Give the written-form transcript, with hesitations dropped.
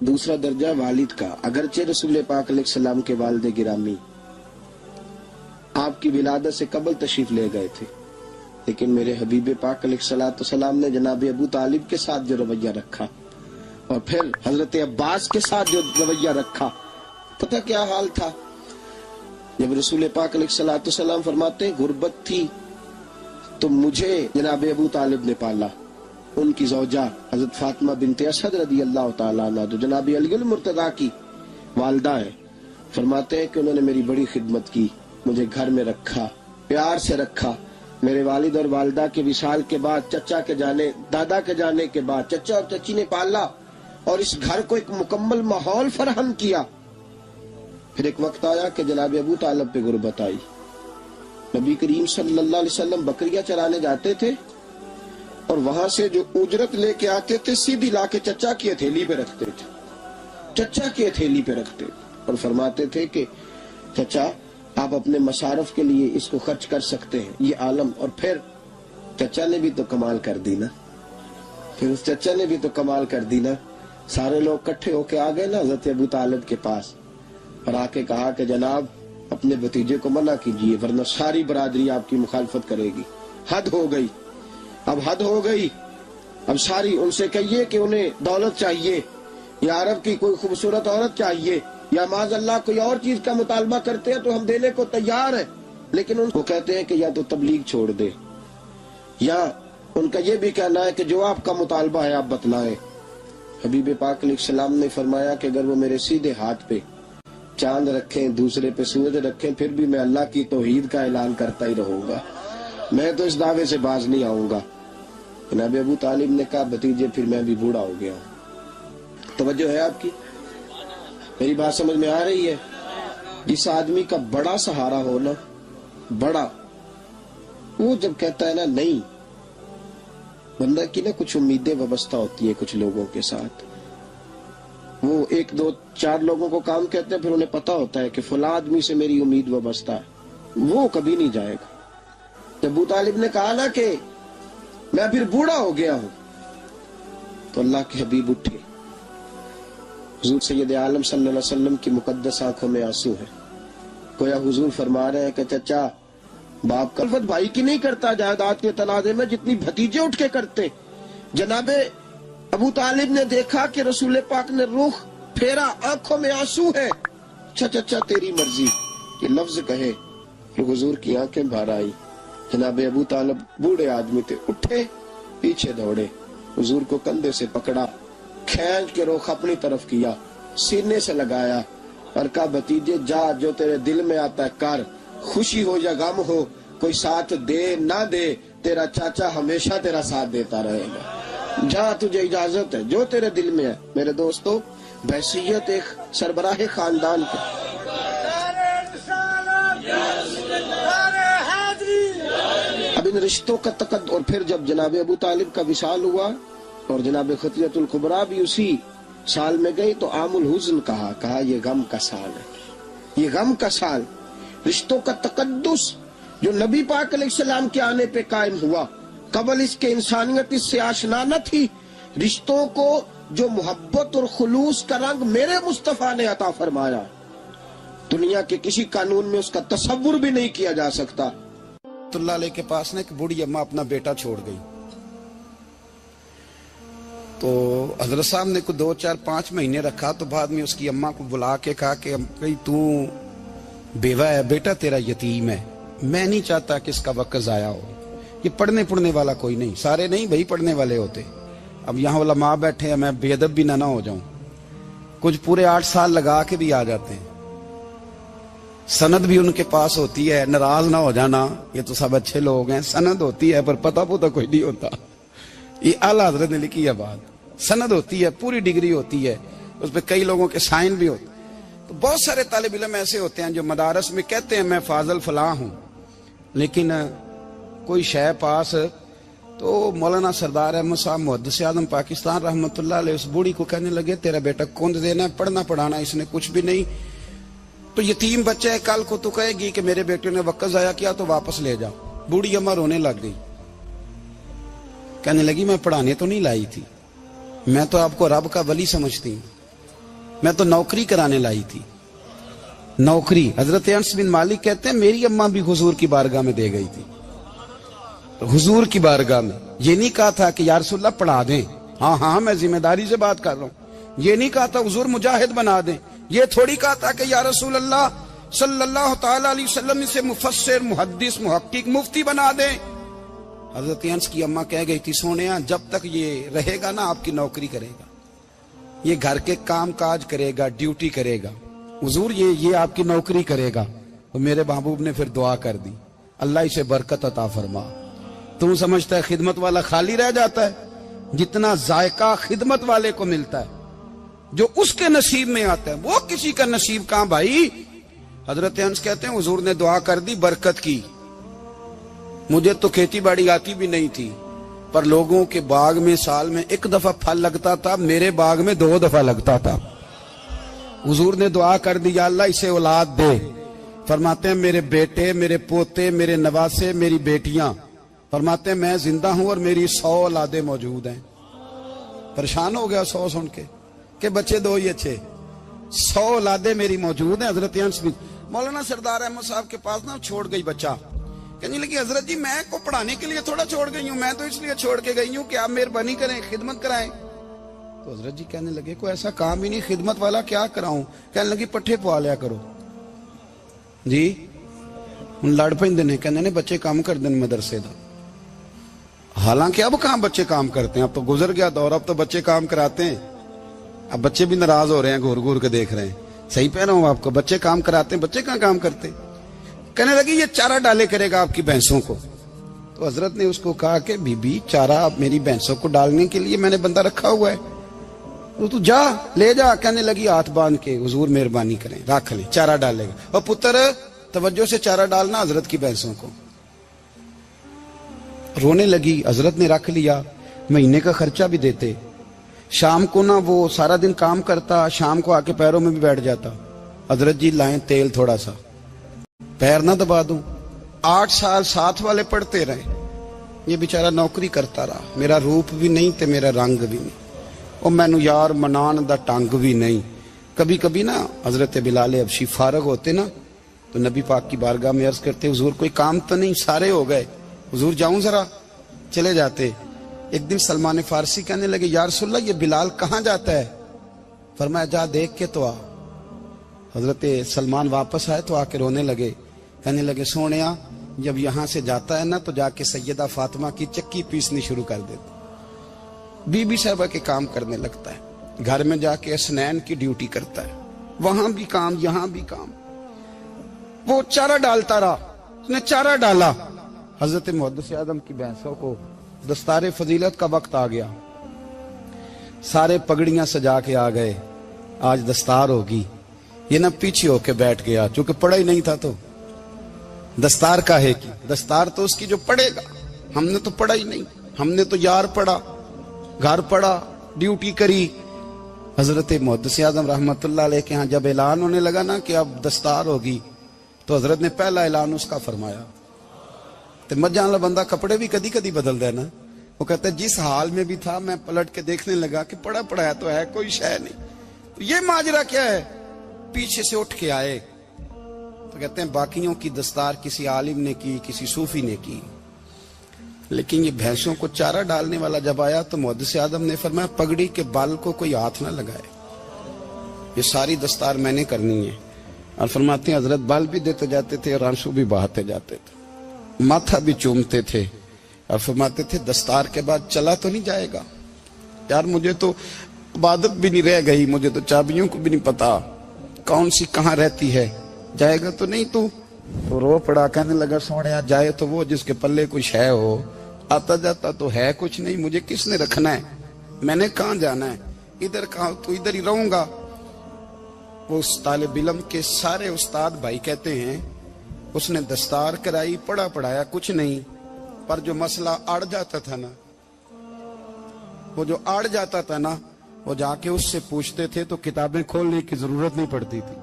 दूसरा दर्जा वालिद का, अगरचे रसूल पाक अलैहिस्सलाम के वालिद गिरामी आपकी विलादत से कबल तशरीफ ले गए थे, लेकिन मेरे हबीब पाक अलैहिस्सलाम ने जनाब अबू तालिब के साथ जो रवैया रखा और फिर हजरत अब्बास के साथ जो रवैया रखा, पता क्या हाल था। जब रसूल पाक अलैहिस्सलाम फरमाते गुर्बत थी तो मुझे जनाब अबू तालिब ने पाला, उनकी ज़ौजा हजरत फातिमा बिनते असद रदी अल्लाह ताला अन्हा जो जनाब अली मुर्तज़ा की वालदा है, फरमाते हैं कि उन्होंने मेरी बड़ी खिदमत की, मुझे घर में रखा, प्यार से रखा। मेरे वालिद और वालदा के विशाल के बाद, चचा के जाने, दादा के जाने के बाद चचा और चची ने पाला और इस घर को एक मुकम्मल माहौल फराहम किया। फिर एक वक्त आया कि जनाब अबू तालिब पे गुर्बत आई। नबी करीम सल्लल्लाहु अलैहि वसल्लम बकरियां चराने जाते थे और वहां से जो उजरत लेके आते थे सीधी लाके चचा की हथेली पे रखते थे, चचा की हथेली पे रखते और फरमाते थे कि चचा आप अपने मसारफ के लिए इसको खर्च कर सकते हैं, ये आलम। और फिर चचा ने भी तो कमाल कर दी ना, फिर उस चचा ने भी तो कमाल कर दी ना। सारे लोग इकट्ठे होके आ गए ना हज़रत अबू तालिब के पास और आके कहा कि जनाब अपने भतीजे को मना कीजिए वरना सारी बरादरी आपकी मुखालफत करेगी। हद हो गई, अब हद हो गई। अब सारी उनसे कहिए कि उन्हें दौलत चाहिए या अरब की कोई खूबसूरत औरत चाहिए या माज़अल्लाह कोई और चीज का मुतालबा करते हैं तो हम देने को तैयार हैं, लेकिन उनको कहते हैं कि या तो तबलीग छोड़ दे, या उनका ये भी कहना है कि जो आपका मुतालबा है आप बतलाएं। हबीब पाक अलैहिस्सलाम ने फरमाया कि अगर वो मेरे सीधे हाथ पे चांद रखें, दूसरे पे सूरज रखें, फिर भी मैं अल्लाह की तौहीद का ऐलान करता ही रहूंगा, मैं तो इस दावे से बाज नहीं आऊंगा। जनाब अबू तालिब ने कहा भतीजे फिर मैं भी बूढ़ा हो गया हूं। तवज्जो है आपकी, मेरी बात समझ में आ रही है। जिस आदमी का बड़ा सहारा हो ना, बड़ा, वो जब कहता है ना नहीं, बंदा की ना कुछ उम्मीदें वाबस्ता होती है कुछ लोगों के साथ। वो एक दो चार लोगों को काम कहते हैं, फिर उन्हें पता होता है कि फला आदमी से मेरी उम्मीद वाबस्ता है, वो कभी नहीं जाएगा। जब अबू तालिब ने कहा ना कि मैं फिर बूढ़ा हो गया हूं, तो अल्लाह के हबीब उठे। हुजूर सैयद आलम सल्लल्लाहु अलैहि वसल्लम की मुकद्दस आंखों में आंसू है। गोया हुजूर फरमा रहे हैं कि चचा बाप कल्फत भाई की नहीं करता जायदाद के तनाजे में जितनी भतीजे उठ के करते। जनाबे अबू तालिब ने देखा कि रसूल पाक ने रुख फेरा, आंखों में आंसू है। चचा तेरी मर्जी, ये लफ्ज कहे तो हुजूर की आंखें भर आई। जनाबे अबू तालिब बूढ़े आदमी थे, उठे, पीछे दौड़े, हुजूर को कंधे से पकड़ा, खींच के रुख अपनी तरफ किया, सीने से लगाया और कहा भतीजे जा, जो तेरे दिल में आता है कर, खुशी हो या गम हो, कोई साथ दे ना दे, तेरा चाचा हमेशा तेरा साथ देता रहेगा। जा, तुझे इजाजत है, जो तेरे दिल में है। मेरे दोस्तों, बहसीयत एक सरबराह खानदान के अब इन रिश्तों का तकद। और फिर जब जनाब अबू तालिब का विसाल हुआ और जनाब खतियतुल कुबरा भी उसी साल में गई, तो आमुल हुज़्न कहा ये गम का साल है, ये गम का साल। रिश्तों का तकद्दुस जो नबी पाक अलैहिस्सलाम के आने पे कायम हुआ, कबल इसके इंसानियत इससे आशना न थी। रिश्तों को जो मोहब्बत और खुलूस का रंग मेरे मुस्तफा ने अता फरमाया, दुनिया के किसी कानून में उसका तसव्वुर भी नहीं किया जा सकता। अल्लाह के पास ने एक बूढ़ी अम्मा अपना बेटा छोड़ गई, तो हजरत साहब ने को 2 4 5 महीने रखा। तो बाद में उसकी अम्मा को बुला के कहा कि भाई तू बेवा है, बेटा तेरा यतीम है, मैं नहीं चाहता कि इसका वक्त जाया हो, ये पढ़ने वाला कोई नहीं, सारे नहीं भाई पढ़ने वाले होते। अब यहाँ उलमा बैठे हैं, मैं बेअदब भी ना हो जाऊं, कुछ पूरे 8 साल लगा के भी आ जाते हैं, सनद भी उनके पास होती है, नाराज ना हो जाना, ये तो सब अच्छे लोग हैं, सनद होती है पर पता कोई नहीं होता। ये आला हजरत ने लिखी है बात, सनद होती है, पूरी डिग्री होती है, उस पर कई लोगों के साइन भी होते। तो बहुत सारे तालिब इल्म ऐसे होते हैं जो मदारस में कहते हैं मैं फाजल फलां हूं, लेकिन कोई शय पास, तो मौलाना सरदार अहमद साहब मुहद्दिस आज़म पाकिस्तान रहमतुल्लाह अलैह उस बूढ़ी को कहने लगे तेरा बेटा कौन देना है, पढ़ना पढ़ाना इसने कुछ भी नहीं, तो यतीम बच्चा है, कल को तो कहेगी कि मेरे बेटे ने वक्त जाया किया तो वापस ले जाओ। बूढ़ी अम्मा रोने लग गई, कहने लगी मैं पढ़ाने तो नहीं लाई थी, मैं तो आपको रब का वली समझती हूँ, मैं तो नौकरी कराने लाई थी, नौकरी। हजरत अनस बिन मालिक कहते हैं मेरी अम्मा भी हुजूर की बारगाह में दे गई थी, हुजूर की बारगाह में। ये नहीं कहा था कि या रसूलल्लाह पढ़ा दें, हाँ हाँ मैं जिम्मेदारी से बात कर रहा हूं। ये नहीं कहा था हुजूर मुजाहिद बना दें, ये थोड़ी कहा था कि या रसूल अल्लाह सल्लल्लाहु ताला अलैहि वसल्लम से मुफस्सिर, मुहद्दिस, मुहक्किक, मुफ्ती बना दें। हजरत अनस की अम्मा कह गई थी सोनिया जब तक ये रहेगा ना आपकी नौकरी करेगा, ये घर के काम काज करेगा, ड्यूटी करेगा, हुजूर ये आपकी नौकरी करेगा। तो मेरे महबूब ने फिर दुआ कर दी, अल्लाह इसे बरकत अता फरमा। तू समझता है खिदमत वाला खाली रह जाता है? जितना जायका खिदमत वाले को मिलता है, जो उसके नसीब में आता है, वो किसी का नसीब कहां भाई। हजरत अनस कहते हैं हुजूर ने दुआ कर दी, बरकत की। मुझे तो खेती बाड़ी आती भी नहीं थी, पर लोगों के बाग में साल में एक दफा फल लगता था, मेरे बाग में 2 दफा लगता था। हुजूर ने दुआ कर दी, या अल्लाह इसे औलाद दे। फरमाते हैं मेरे बेटे, मेरे पोते, मेरे नवासे, मेरी बेटियां, फरमाते हैं मैं जिंदा हूं और मेरी 100 औलादे मौजूद हैं। परेशान हो गया 100 सुन के बच्चे 2 ही अच्छे, 100 औलादे मेरी मौजूद हैं। हजरत अनस भी मौलाना सरदार अहमद साहब के पास ना छोड़ गई बच्चा, कहने लगी हजरत जी मैं को पढ़ाने के लिए थोड़ा छोड़ गई हूँ, मैं तो इसलिए छोड़ के गई हूँ कि आप मेहरबानी करें, खिदमत कराएं। तो हजरत जी कहने लगे कोई ऐसा काम ही नहीं, खिदमत वाला क्या कराऊं। कहने लगी पट्ठे पवा लिया करो जी। ਹੁਣ लड़ ਪੈਂਦੇ ਨੇ, कहने ने बच्चे काम कर दें मदरसे का। हालांकि अब कहां बच्चे काम करते हैं, अब तो गुजर गया दौर, अब तो बच्चे काम कराते हैं। अब बच्चे भी नाराज हो रहे हैं, घूर घूर के देख रहे हैं। सही कह रहा हूं आपको, बच्चे काम कराते हैं, बच्चे कहां काम करते। कहने लगी ये चारा डाले करेगा आपकी भैंसों को। तो हजरत ने उसको कहा कि बीबी चारा मेरी भैंसों को डालने के लिए मैंने बंदा रखा हुआ है, तो तू जा ले जा। कहने लगी हाथ बांध के हुजूर मेहरबानी करें रख ले, चारा डालेगा। और पुत्र तवज्जो से चारा डालना हजरत की भैंसों को। रोने लगी, हजरत ने रख लिया, महीने का खर्चा भी देते। शाम को ना वो सारा दिन काम करता, शाम को आके पैरों में भी बैठ जाता, हजरत जी लाएं तेल थोड़ा सा, पैर ना दबा दूं। 8 साल साथ वाले पढ़ते रहे, ये बेचारा नौकरी करता रहा, मेरा रूप भी नहीं ते मेरा रंग भी नहीं, और मैनू यार मनान दा टंग भी नहीं। कभी कभी ना हजरत बिलाल हबशी फारग होते ना, तो नबी पाक की बारगाह में अर्ज करते हुजूर कोई काम तो नहीं, सारे हो गए, हुजूर जाऊं जरा, चले जाते। एक दिन सलमान फारसी कहने लगे या रसूलल्लाह ये बिलाल कहां जाता है। फरमाया जा देख के तो आ। हजरत सलमान वापस आए तो आके रोने लगे, कहने लगे सोनिया जब यहां से जाता है ना तो जाके सैयदा फातिमा की चक्की पीसनी शुरू कर देता, बीबी साहबा के काम करने लगता है, घर में जाके स्नैन की ड्यूटी करता है, वहां भी काम यहां भी काम। वो चारा डालता रहा, उसने चारा डाला। हजरत मुहद्दिस आदम की भैंसों को दस्तारे फजीलत का वक्त आ गया, सारे पगड़ियां सजा के आ गए, आज दस्तार होगी। ये ना पीछे होके बैठ गया, चूंकि पढ़ा ही नहीं था तो दस्तार का है कि दस्तार तो उसकी जो पढ़ेगा, हमने तो पढ़ा ही नहीं, हमने तो यार पढ़ा, घर पढ़ा, ड्यूटी करी। हजरत मुहद्दिस आदम रहमतुल्लाह अलैह के यहाँ जब ऐलान होने लगा ना कि अब दस्तार होगी, तो हजरत ने पहला ऐलान उसका फरमाया। तो मजा वाला बंदा कपड़े भी कदी कदी बदल देना, वो कहता है जिस हाल में भी था मैं पलट के देखने लगा कि पड़ा पड़ा तो है, कोई शय नहीं, तो ये माजरा क्या है। पीछे से उठ के आए तो कहते हैं बाकियों की दस्तार किसी आलिम ने की, किसी सूफी ने की, लेकिन ये भैंसों को चारा डालने वाला जब आया तो मुहद्दिस आदम ने फरमाया पगड़ी के बाल को कोई हाथ ना लगाए, ये सारी दस्तार मैंने करनी है। और फरमाते हैं हजरत बाल भी देते जाते थे और आंसू भी बहाते जाते थे, माथा भी चूमते थे, और फरमाते थे दस्तार के बाद चला तो नहीं जाएगा यार, मुझे तो इबादत भी नहीं रह गई, मुझे तो चाबियों को भी नहीं पता कौन सी कहाँ रहती है, जाएगा तो नहीं तू। तो रो पड़ा, कहने लगा सोनिया जाए तो वो जिसके पल्ले कुछ है हो, आता जाता तो है कुछ नहीं, मुझे किसने रखना है, मैंने कहाँ जाना है, इधर कहाँ तो इधर ही रहूंगा। वो उस तालिब इल्म के सारे उस्ताद भाई कहते हैं उसने दस्तार कराई, पढ़ा पढ़ाया कुछ नहीं, पर जो मसला अड़ जाता था ना, वो जो अड़ जाता था ना, वो जाके उससे पूछते थे तो किताबें खोलने की जरूरत नहीं पड़ती थी।